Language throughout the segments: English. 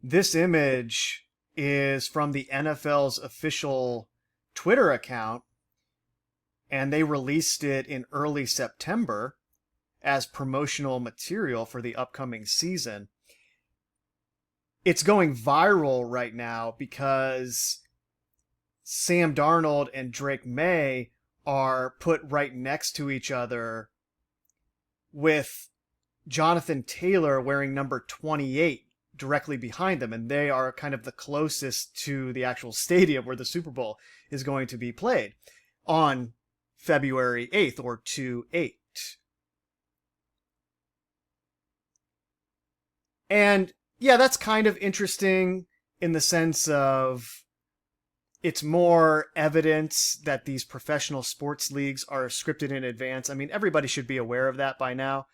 This image is from the NFL's official Twitter account, and they released it in early September as promotional material for the upcoming season. It's going viral right now because Sam Darnold and Drake May are put right next to each other, with Jonathan Taylor wearing number 28 directly behind them, and they are kind of the closest to the actual stadium where the Super Bowl is going to be played on February 8th, or 2/8. And yeah, that's kind of interesting in the sense of it's more evidence that these professional sports leagues are scripted in advance. I mean, everybody should be aware of that by now,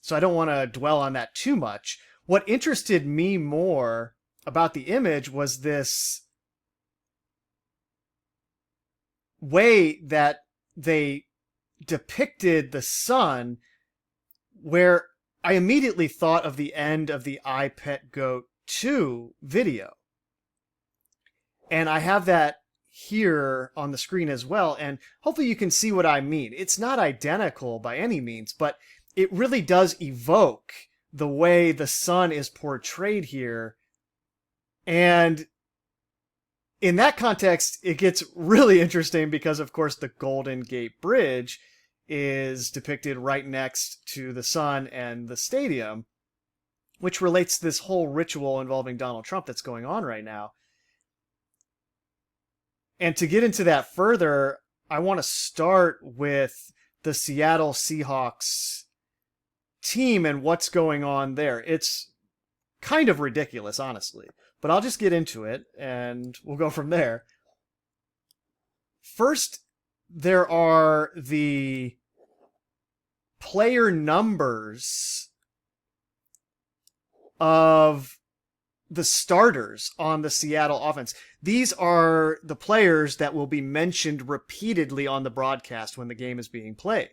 so I don't want to dwell on that too much. What interested me more about the image was this way that they depicted the sun, where I immediately thought of the end of the I Pet Goat 2 video. And I have that here on the screen as well, and hopefully you can see what I mean. It's not identical by any means, but it really does evoke the way the sun is portrayed here. And in that context, it gets really interesting because, of course, the Golden Gate Bridge is depicted right next to the sun and the stadium, which relates to this whole ritual involving Donald Trump that's going on right now. And to get into that further, I want to start with the Seattle Seahawks team and what's going on there. It's kind of ridiculous, honestly, but I'll just get into it and we'll go from there. First, there are the player numbers of the starters on the Seattle offense. These are the players that will be mentioned repeatedly on the broadcast when the game is being played.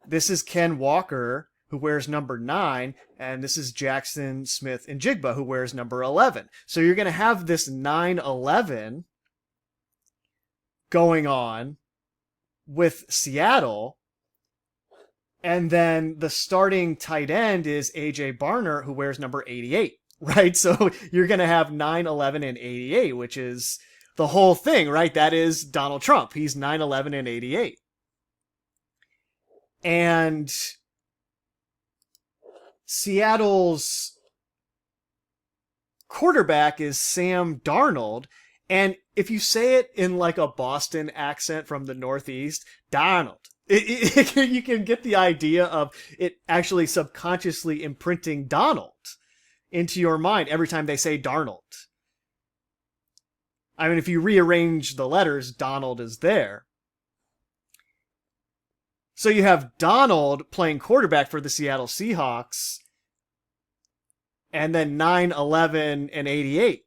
This is Ken Walker, who wears number 9, and this is Jackson Smith-Njigba, who wears number 11. So you're going to have this 9-11 going on with Seattle, and then the starting tight end is A.J. Barner, who wears number 88, right? So you're going to have 9-11 and 88, which is the whole thing, right? That is Donald Trump. He's 9-11 and 88. And Seattle's quarterback is Sam Darnold. And if you say it in like a Boston accent from the Northeast, Donald, you can get the idea of it actually subconsciously imprinting Donald into your mind every time they say Darnold. I mean, if you rearrange the letters, Donald is there. So you have Donald playing quarterback for the Seattle Seahawks, and then 9-11 and 88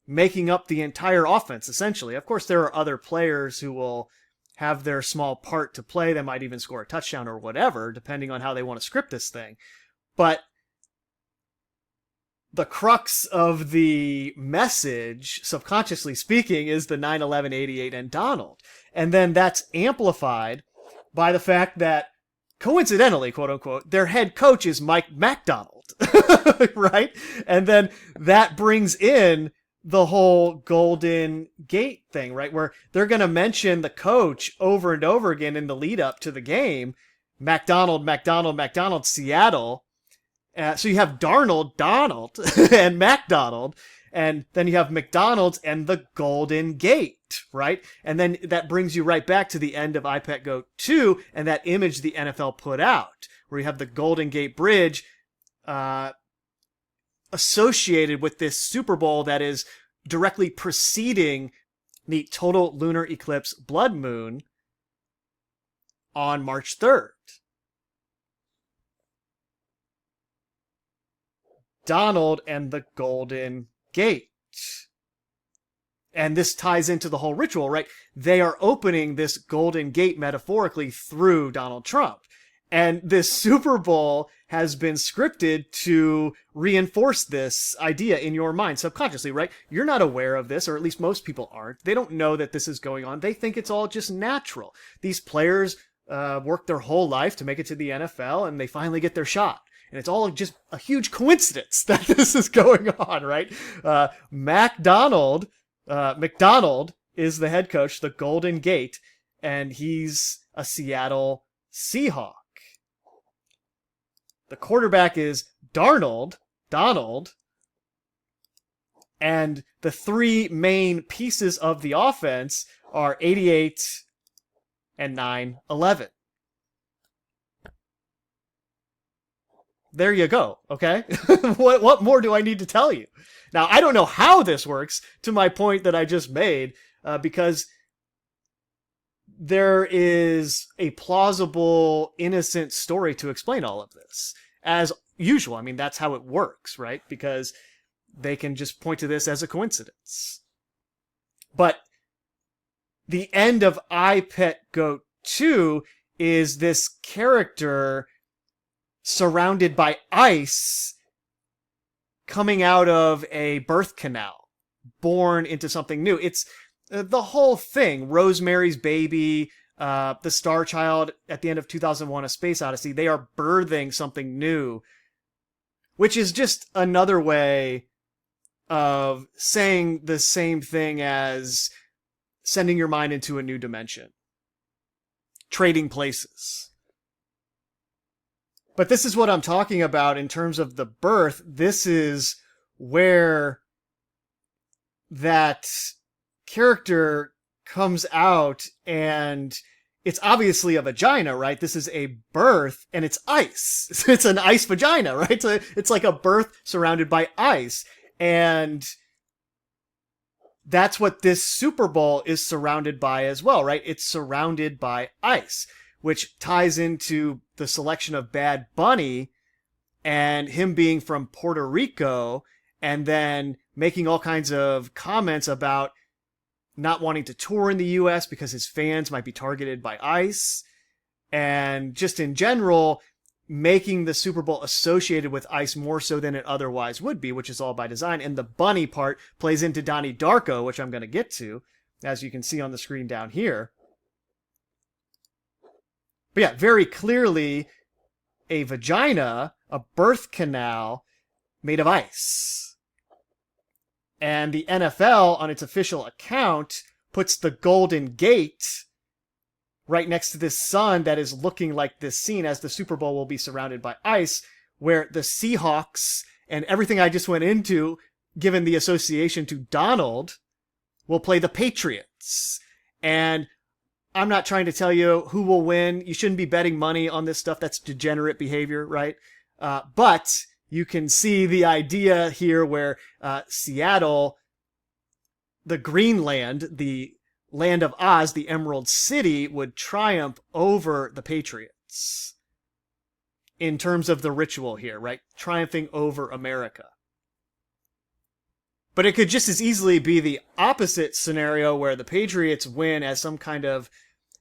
making up the entire offense, essentially. Of course, there are other players who will have their small part to play. They might even score a touchdown or whatever, depending on how they want to script this thing. But the crux of the message, subconsciously speaking, is the 9-11, 88, and Donald. And then that's amplified by the fact that, coincidentally, quote unquote, their head coach is Mike MacDonald, right? And then that brings in the whole Golden Gate thing, right? Where they're going to mention the coach over and over again in the lead up to the game. MacDonald, Seattle. So you have Darnold, Donald, and MacDonald. And then you have McDonald's and the Golden Gate, right? And then that brings you right back to the end of I Pet Goat 2 and that image the NFL put out, where you have the Golden Gate Bridge associated with this Super Bowl that is directly preceding the total lunar eclipse blood moon on March 3rd. Donald and the Golden Gate. And this ties into the whole ritual, right? They are opening this Golden Gate metaphorically through Donald Trump. And this Super Bowl has been scripted to reinforce this idea in your mind subconsciously, right? You're not aware of this, or at least most people aren't. They don't know that this is going on. They think it's all just natural. These players work their whole life to make it to the NFL, and they finally get their shot. And it's all just a huge coincidence that this is going on, right? McDonald is the head coach, the Golden Gate, and he's a Seattle Seahawk. The quarterback is Donald, and the three main pieces of the offense are 88 and 9/11. There you go, okay? What more do I need to tell you? Now, I don't know how this works, to my point that I just made, because there is a plausible, innocent story to explain all of this. As usual, I mean, that's how it works, right? Because they can just point to this as a coincidence. But the end of I Pet Goat 2 is this character surrounded by ice coming out of a birth canal, born into something new. It's the whole thing. Rosemary's Baby, the Star Child at the end of 2001: A Space Odyssey, they are birthing something new, which is just another way of saying the same thing as sending your mind into a new dimension, trading places. But this is what I'm talking about in terms of the birth. This is where that character comes out, and it's obviously a vagina, right? This is a birth, and it's ice. It's an ice vagina, right? So it's like a birth surrounded by ice. And that's what this Super Bowl is surrounded by as well, right? It's surrounded by ice, which ties into the selection of Bad Bunny and him being from Puerto Rico, and then making all kinds of comments about not wanting to tour in the US because his fans might be targeted by ICE, and just in general, making the Super Bowl associated with ICE more so than it otherwise would be, which is all by design. And the bunny part plays into Donnie Darko, which I'm going to get to, as you can see on the screen down here. But yeah, very clearly a vagina, a birth canal made of ice. And the NFL, on its official account, puts the Golden Gate right next to this sun that is looking like this scene, as the Super Bowl will be surrounded by ice, where the Seahawks and everything I just went into, given the association to Donald, will play the Patriots. And I'm not trying to tell you who will win. You shouldn't be betting money on this stuff. That's degenerate behavior, right? But you can see the idea here where Seattle, the Greenland, the Land of Oz, the Emerald City, would triumph over the Patriots in terms of the ritual here, right? Triumphing over America. But it could just as easily be the opposite scenario where the Patriots win as some kind of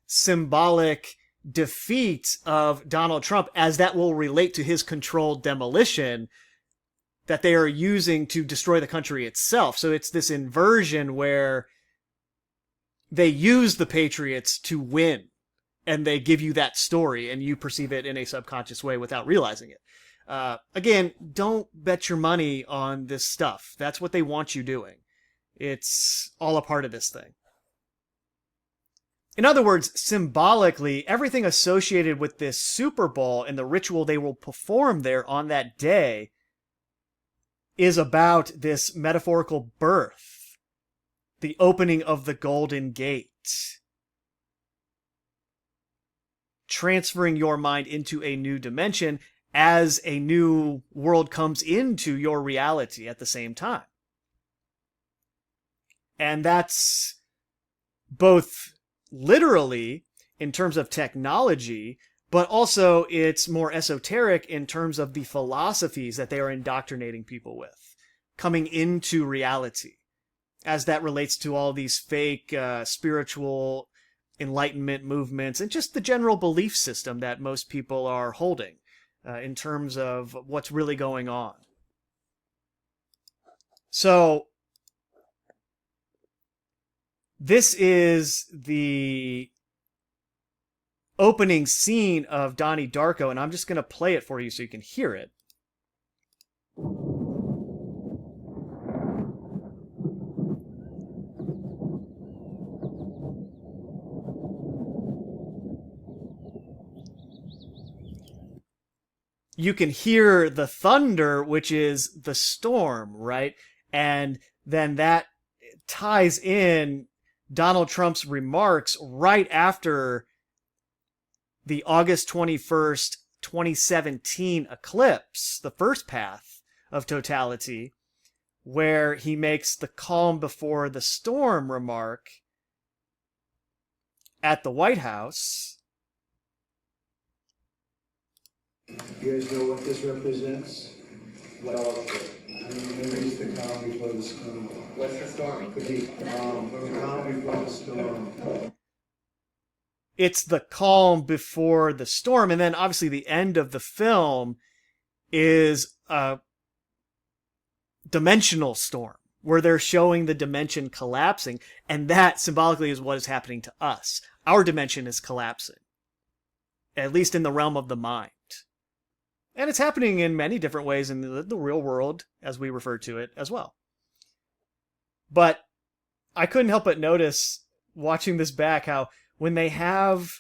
symbolic defeat of Donald Trump, as that will relate to his controlled demolition that they are using to destroy the country itself. So it's this inversion where they use the Patriots to win, and they give you that story, and you perceive it in a subconscious way without realizing it. Again, don't bet your money on this stuff. That's what they want you doing. It's all a part of this thing. In other words, symbolically, everything associated with this Super Bowl and the ritual they will perform there on that day is about this metaphorical birth, the opening of the Golden Gate, transferring your mind into a new dimension as a new world comes into your reality at the same time. And that's both literally in terms of technology, but also it's more esoteric in terms of the philosophies that they are indoctrinating people with, coming into reality, as that relates to all these fake spiritual Enlightenment movements and just the general belief system that most people are holding in terms of what's really going on. So this is the opening scene of Donnie Darko, and I'm just going to play it for you so you can hear it. You can hear the thunder, which is the storm, right? And then that ties in Donald Trump's remarks right after the August 21st, 2017 eclipse, the first path of totality, where he makes the calm before the storm remark at the White House. You guys know what this represents? What else? Maybe it's the calm before the storm. What's the storm? Could be the calm before the storm. It's the calm before the storm. And then obviously the end of the film is a dimensional storm where they're showing the dimension collapsing. And that symbolically is what is happening to us. Our dimension is collapsing, at least in the realm of the mind. And it's happening in many different ways in the real world, as we refer to it, as well. But I couldn't help but notice, watching this back, how when they have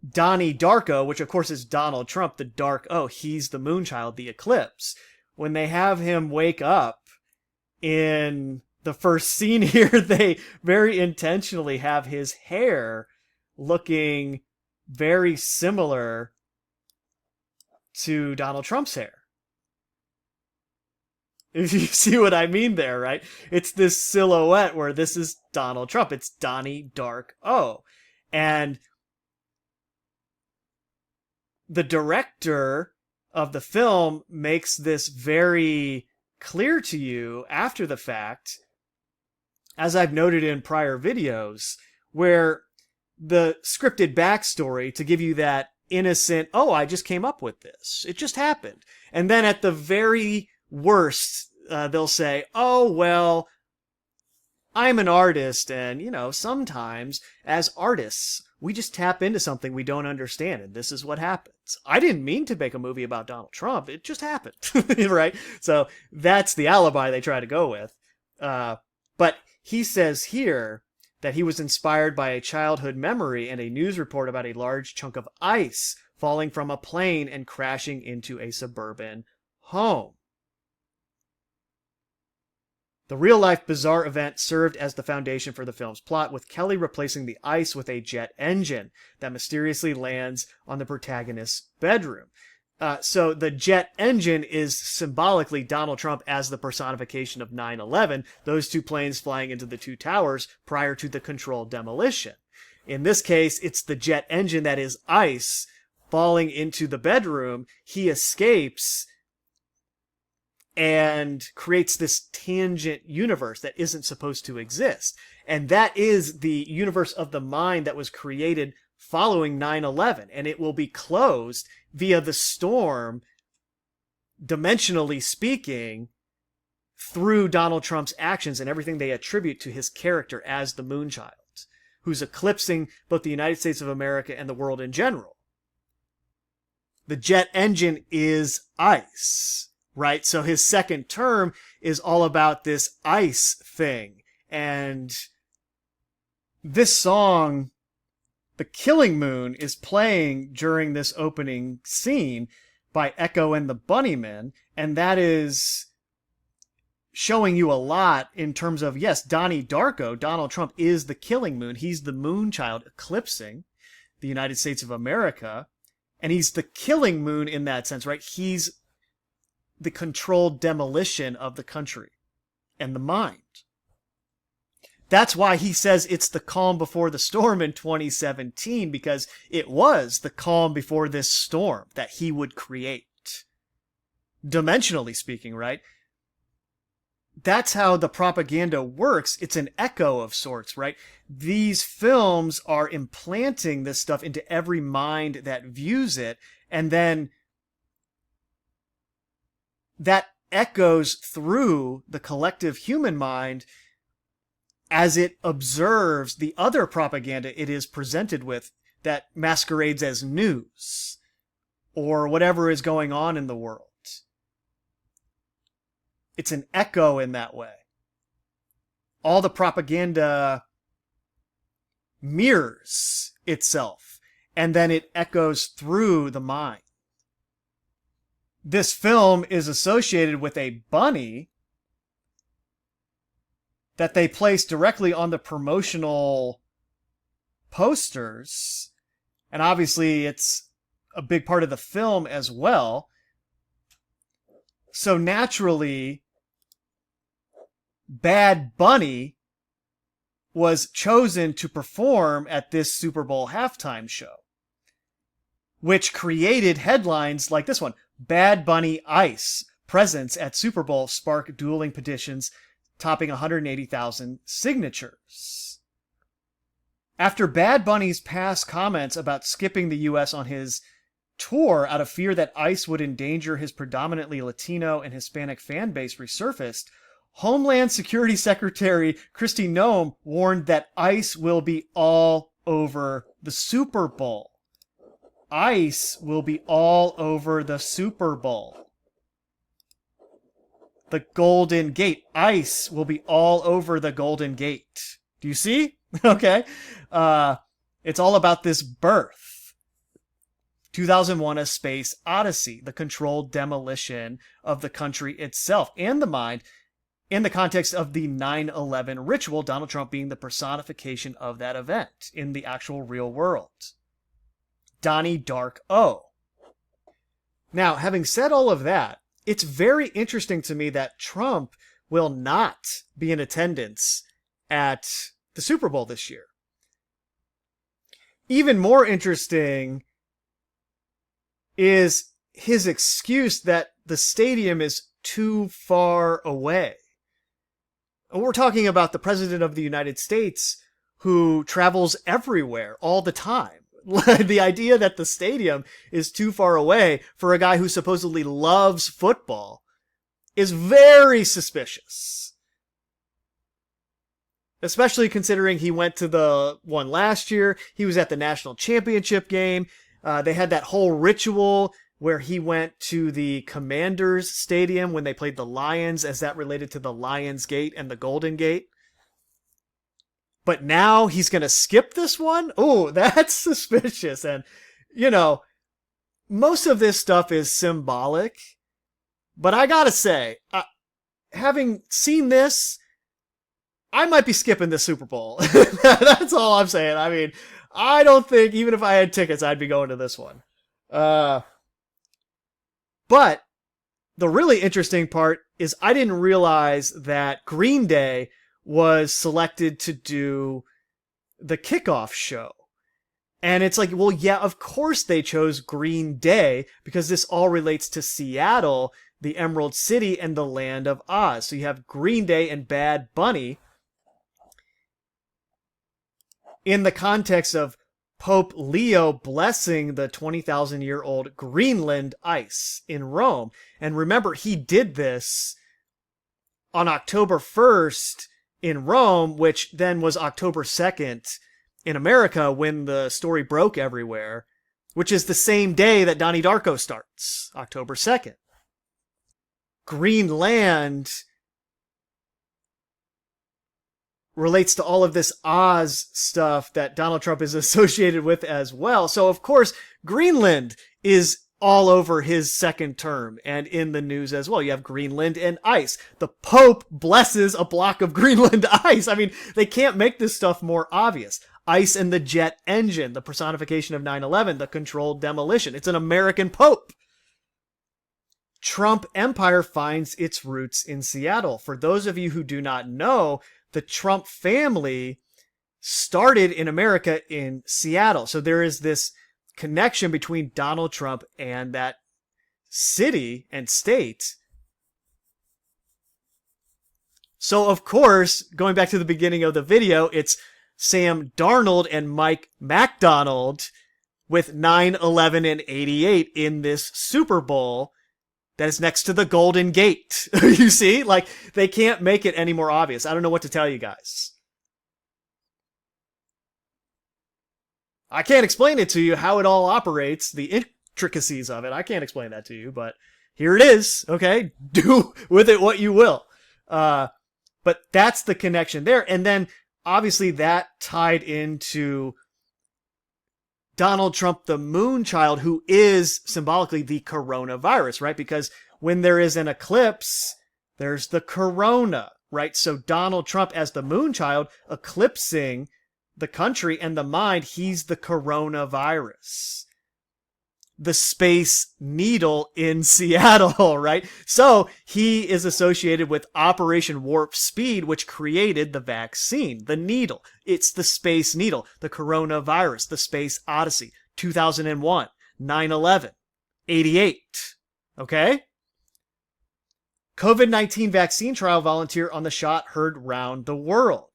Donnie Darko, which of course is Donald Trump, he's the Moonchild, the eclipse. When they have him wake up in the first scene here, they very intentionally have his hair looking very similar to Donald Trump's hair. If you see what I mean there, right? It's this silhouette where this is Donald Trump. It's Donnie Darko. And the director of the film makes this very clear to you after the fact, as I've noted in prior videos, where the scripted backstory to give you that innocent, oh, I just came up with this. It just happened. And then at the very worst, they'll say, oh, well, I'm an artist. And, sometimes as artists, we just tap into something we don't understand. And this is what happens. I didn't mean to make a movie about Donald Trump. It just happened. Right? So that's the alibi they try to go with. But he says here that he was inspired by a childhood memory and a news report about a large chunk of ice falling from a plane and crashing into a suburban home. The real-life bizarre event served as the foundation for the film's plot, with Kelly replacing the ice with a jet engine that mysteriously lands on the protagonist's bedroom. So the jet engine is symbolically Donald Trump as the personification of 9/11, those two planes flying into the two towers prior to the controlled demolition. In this case, it's the jet engine that is ice falling into the bedroom. He escapes and creates this tangent universe that isn't supposed to exist. And that is the universe of the mind that was created following 9/11, and it will be closed via the storm, dimensionally speaking, through Donald Trump's actions and everything they attribute to his character as the Moonchild, who's eclipsing both the United States of America and the world in general. The jet engine is ice, right? So his second term is all about this ice thing. And this song, The Killing Moon, is playing during this opening scene by Echo and the Bunnymen, and that is showing you a lot in terms of, yes, Donnie Darko, Donald Trump, is the Killing Moon. He's the Moonchild eclipsing the United States of America, and he's the Killing Moon in that sense, right? He's the controlled demolition of the country and the mind. That's why he says it's the calm before the storm in 2017, because it was the calm before this storm that he would create. Dimensionally speaking, right? that's how the propaganda works. It's an echo of sorts, right? These films are implanting this stuff into every mind that views it, and then that echoes through the collective human mind as it observes the other propaganda it is presented with that masquerades as news or whatever is going on in the world. It's an echo in that way. All the propaganda mirrors itself, and then it echoes through the mind. This film is associated with a bunny that they place directly on the promotional posters, and obviously it's a big part of the film as well. So naturally, Bad Bunny was chosen to perform at this Super Bowl halftime show, which created headlines like this one: Bad Bunny Ice presence at Super Bowl spark dueling petitions topping 180,000 signatures. After Bad Bunny's past comments about skipping the US on his tour out of fear that ICE would endanger his predominantly Latino and Hispanic fan base resurfaced, Homeland Security Secretary Kristi Noem warned that ICE will be all over the Super Bowl. ICE will be all over the Super Bowl. The Golden Gate. ICE will be all over the Golden Gate. Do you see? Okay. It's all about this birth. 2001: A Space Odyssey, the controlled demolition of the country itself and the mind in the context of the 9/11 ritual, Donald Trump being the personification of that event in the actual real world. Donnie Darko. Now, having said all of that, it's very interesting to me that Trump will not be in attendance at the Super Bowl this year. Even more interesting is his excuse that the stadium is too far away. We're talking about the President of the United States who travels everywhere all the time. The idea that the stadium is too far away for a guy who supposedly loves football is very suspicious. Especially considering he went to the one last year. He was at the national championship game. They had that whole ritual where he went to the Commanders Stadium when they played the Lions, as that related to the Lions Gate and the Golden Gate. But now he's going to skip this one? Oh, that's suspicious. And, you know, most of this stuff is symbolic. But I gotta say, having seen this, I might be skipping the Super Bowl. That's all I'm saying. I mean, I don't think, even if I had tickets, I'd be going to this one. But the really interesting part is I didn't realize that Green Day was selected to do the kickoff show. And it's like, well, yeah, of course they chose Green Day because this all relates to Seattle, the Emerald City, and the Land of Oz. So you have Green Day and Bad Bunny in the context of Pope Leo blessing the 20,000-year-old Greenland ice in Rome. And remember, he did this on October 1st in Rome, which then was October 2nd in America when the story broke everywhere, which is the same day that Donnie Darko starts, October 2nd. Greenland relates to all of this Oz stuff that Donald Trump is associated with as well. So, of course, Greenland is all over his second term and in the news as well. You have Greenland and ice. The Pope blesses a block of Greenland ice. I mean, they can't make this stuff more obvious. Ice and the jet engine, the personification of 9/11, the controlled demolition. It's an American Pope. Trump empire finds its roots in Seattle. For those of you who do not know, the Trump family started in America in Seattle. So there is this connection between Donald Trump and that city and state. So, of course, going back to the beginning of the video, it's Sam Darnold and Mike MacDonald with 9, 11, and 88 in this Super Bowl that is next to the Golden Gate. You see? Like, they can't make it any more obvious. I don't know what to tell you guys. I can't explain it to you how it all operates, the intricacies of it. I can't explain that to you, but here it is. Okay? Do with it what you will. But that's the connection there. And then, obviously, that tied into Donald Trump, the Moonchild, who is symbolically the coronavirus, right? Because when there is an eclipse, there's the corona, right? So Donald Trump as the Moonchild, eclipsing the country and the mind, he's the coronavirus. The Space Needle in Seattle, right? So he is associated with Operation Warp Speed, which created the vaccine, the needle. It's the Space Needle, the coronavirus, the Space Odyssey, 2001, 9/11, 88. Okay? COVID-19 vaccine trial volunteer on the shot heard round the world.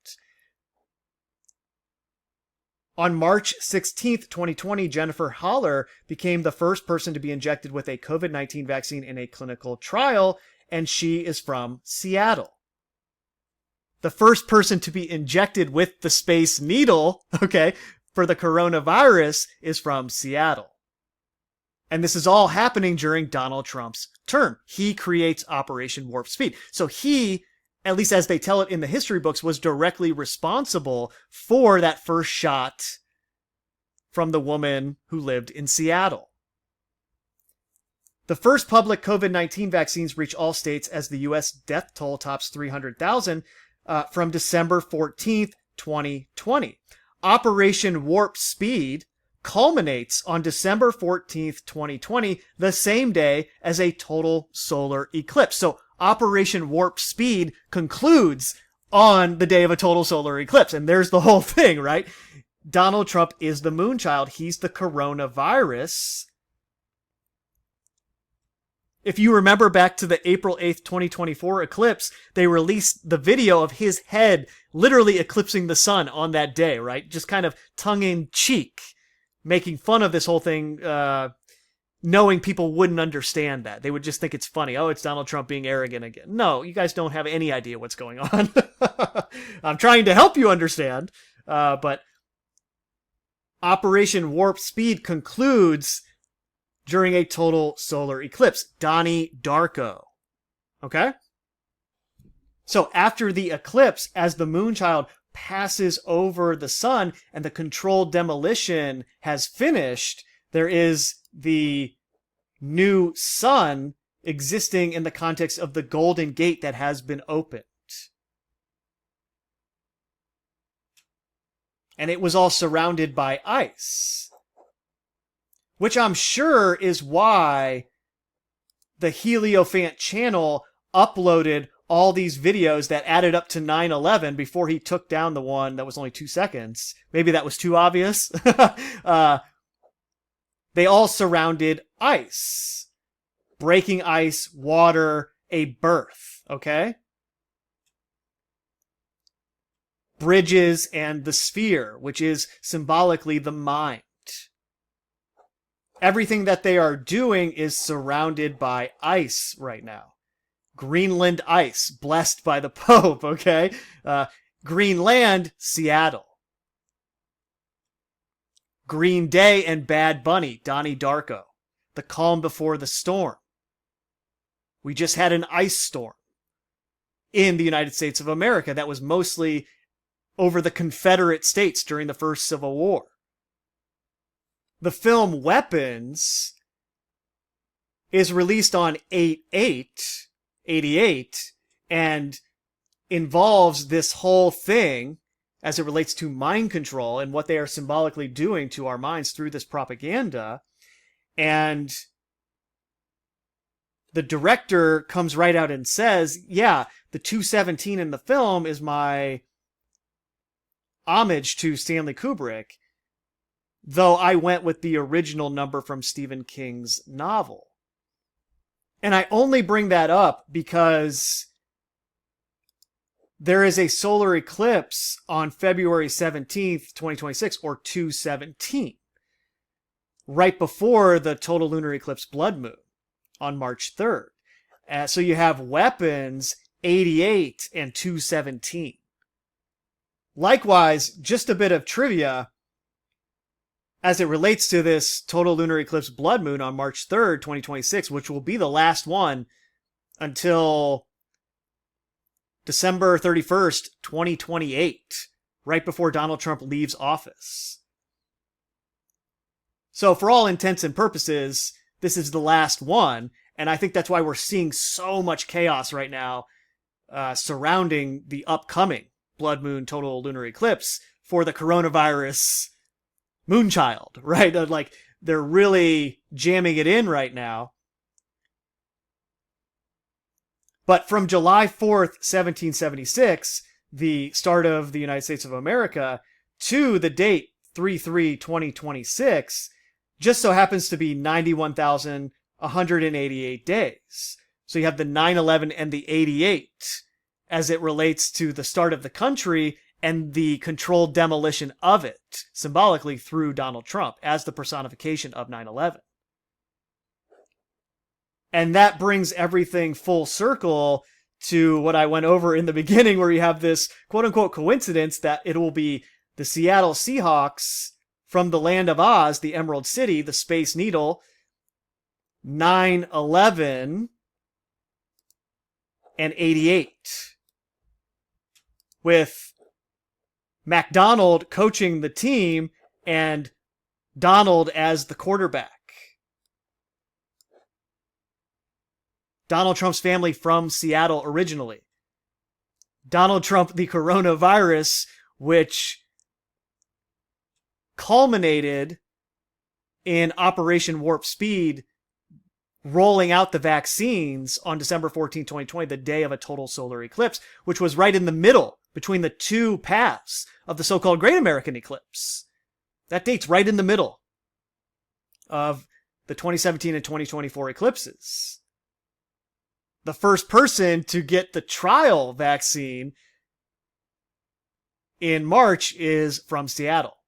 On March 16th, 2020, Jennifer Haller became the first person to be injected with a COVID-19 vaccine in a clinical trial, and she is from Seattle. The first person to be injected with the Space Needle, okay, for the coronavirus is from Seattle. And this is all happening during Donald Trump's term. He creates Operation Warp Speed. So he, at least as they tell it in the history books, was directly responsible for that first shot from the woman who lived in Seattle. The first public COVID-19 vaccines reach all states as the U.S. death toll tops 300,000 from December 14th, 2020. Operation Warp Speed culminates on December 14th, 2020, the same day as a total solar eclipse. So Operation Warp Speed concludes on the day of a total solar eclipse. And there's the whole thing, right? Donald Trump is the Moonchild. He's the coronavirus. If you remember back to the April 8th, 2024 eclipse, they released the video of his head literally eclipsing the sun on that day, right? Just kind of tongue-in-cheek, making fun of this whole thing, knowing people wouldn't understand that. They would just think it's funny. Oh, it's Donald Trump being arrogant again. No, you guys don't have any idea what's going on. I'm trying to help you understand, but Operation Warp Speed concludes during a total solar eclipse. Donnie Darko. Okay? So after the eclipse, as the Moonchild passes over the sun and the controlled demolition has finished, there is the new sun existing in the context of the Golden Gate that has been opened. And it was all surrounded by ice. Which I'm sure is why the Heliofant channel uploaded all these videos that added up to 9/11 before he took down the one that was only 2 seconds. Maybe that was too obvious. They all surrounded ice. Breaking ice, water, a birth. Okay? Bridges and the sphere, which is symbolically the mind. Everything that they are doing is surrounded by ice right now. Greenland ice, blessed by the Pope, okay? Greenland, Seattle. Green Day and Bad Bunny, Donnie Darko. The calm before the storm. We just had an ice storm in the United States of America that was mostly over the Confederate States during the First Civil War. The film Weapons is released on 8/8/88 and involves this whole thing as it relates to mind control and what they are symbolically doing to our minds through this propaganda. And the director comes right out and says, yeah, the 217 in the film is my homage to Stanley Kubrick, though I went with the original number from Stephen King's novel. And I only bring that up because there is a solar eclipse on February 17th, 2026, or 2/17, right before the total lunar eclipse blood moon on March 3rd. So you have weapons 88 and 2/17. Likewise, just a bit of trivia as it relates to this total lunar eclipse blood moon on March 3rd, 2026, which will be the last one until December 31st, 2028, right before Donald Trump leaves office. So for all intents and purposes, this is the last one, and I think that's why we're seeing so much chaos right now surrounding the upcoming blood moon total lunar eclipse for the coronavirus moonchild, right? Like, they're really jamming it in right now. But from July 4th, 1776, the start of the United States of America, to the date 3/3/2026, just so happens to be 91,188 days. So you have the 9/11 and the 88 as it relates to the start of the country and the controlled demolition of it, symbolically through Donald Trump as the personification of 9/11. And that brings everything full circle to what I went over in the beginning, where you have this quote-unquote coincidence that it will be the Seattle Seahawks from the land of Oz, the Emerald City, the Space Needle, 9/11, and 88. With McDonald coaching the team and Donald as the quarterback. Donald Trump's family from Seattle originally. Donald Trump, the coronavirus, which culminated in Operation Warp Speed, rolling out the vaccines on December 14, 2020, the day of a total solar eclipse, which was right in the middle between the two paths of the so-called Great American Eclipse. That date's right in the middle of the 2017 and 2024 eclipses. The first person to get the trial vaccine in March is from Seattle.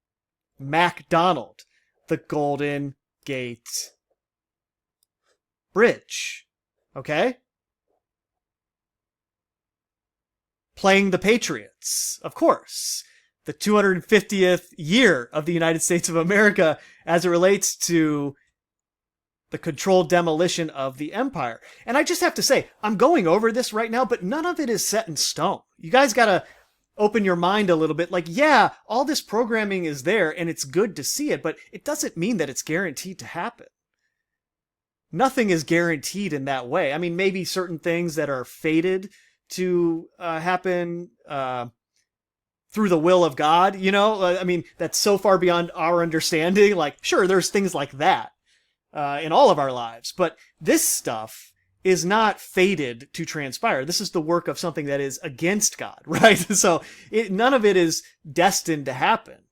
McDonald, the Golden Gate Bridge. Okay? Playing the Patriots, of course. The 250th year of the United States of America as it relates to the controlled demolition of the empire. And I just have to say, I'm going over this right now, but none of it is set in stone. You guys gotta open your mind a little bit. Like, yeah, all this programming is there and it's good to see it, but it doesn't mean that it's guaranteed to happen. Nothing is guaranteed in that way. I mean, maybe certain things that are fated to happen through the will of God, you know? I mean, that's so far beyond our understanding. Like, sure, there's things like that in all of our lives, but this stuff is not fated to transpire. This is the work of something that is against God, right? So none of it is destined to happen.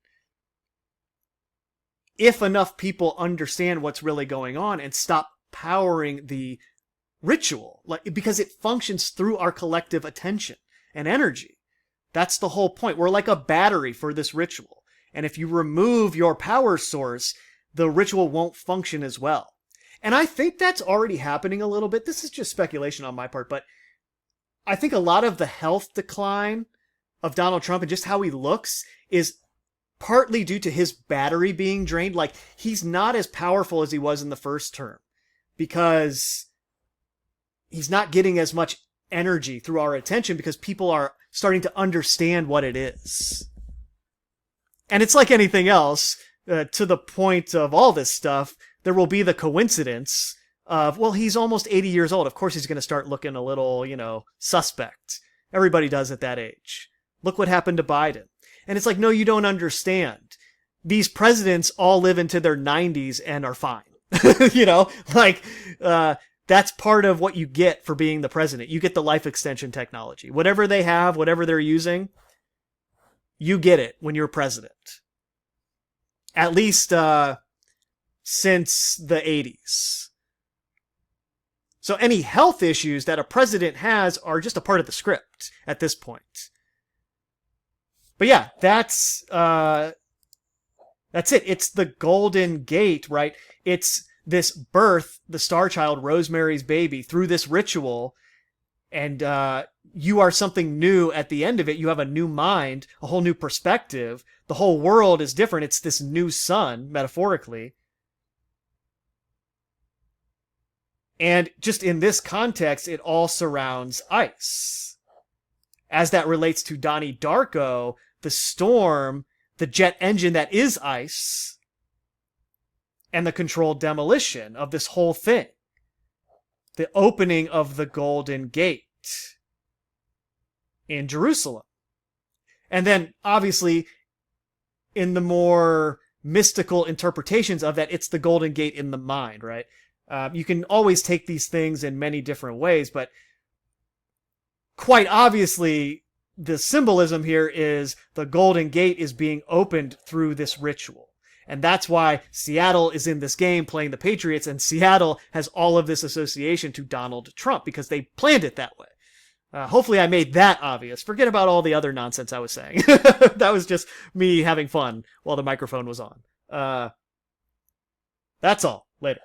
If enough people understand what's really going on and stop powering the ritual, because it functions through our collective attention and energy. That's the whole point. We're like a battery for this ritual. And if you remove your power source, the ritual won't function as well. And I think that's already happening a little bit. This is just speculation on my part, but I think a lot of the health decline of Donald Trump and just how he looks is partly due to his battery being drained. Like, he's not as powerful as he was in the first term because he's not getting as much energy through our attention because people are starting to understand what it is. And it's like anything else. To the point of all this stuff, there will be the coincidence of, well, he's almost 80 years old. Of course he's going to start looking a little, suspect. Everybody does at that age. Look what happened to Biden. And it's like, no, you don't understand. These presidents all live into their 90s and are fine. That's part of what you get for being the president. You get the life extension technology. Whatever they have, whatever they're using, you get it when you're president. At least since the 80s. So any health issues that a president has are just a part of the script at this point. But yeah, that's it. It's the Golden Gate, right? It's this birth, the Star Child, Rosemary's Baby, through this ritual, and you are something new at the end of it. You have a new mind, a whole new perspective. The whole world is different. It's this new sun, metaphorically. And just in this context, it all surrounds ice. As that relates to Donnie Darko, the storm, the jet engine that is ice, and the controlled demolition of this whole thing. The opening of the Golden Gate in Jerusalem. And then, obviously, in the more mystical interpretations of that, it's the Golden Gate in the mind, right? You can always take these things in many different ways, but quite obviously, the symbolism here is the Golden Gate is being opened through this ritual. And that's why Seattle is in this game playing the Patriots, and Seattle has all of this association to Donald Trump because they planned it that way. Hopefully I made that obvious. Forget about all the other nonsense I was saying. That was just me having fun while the microphone was on. That's all. Later.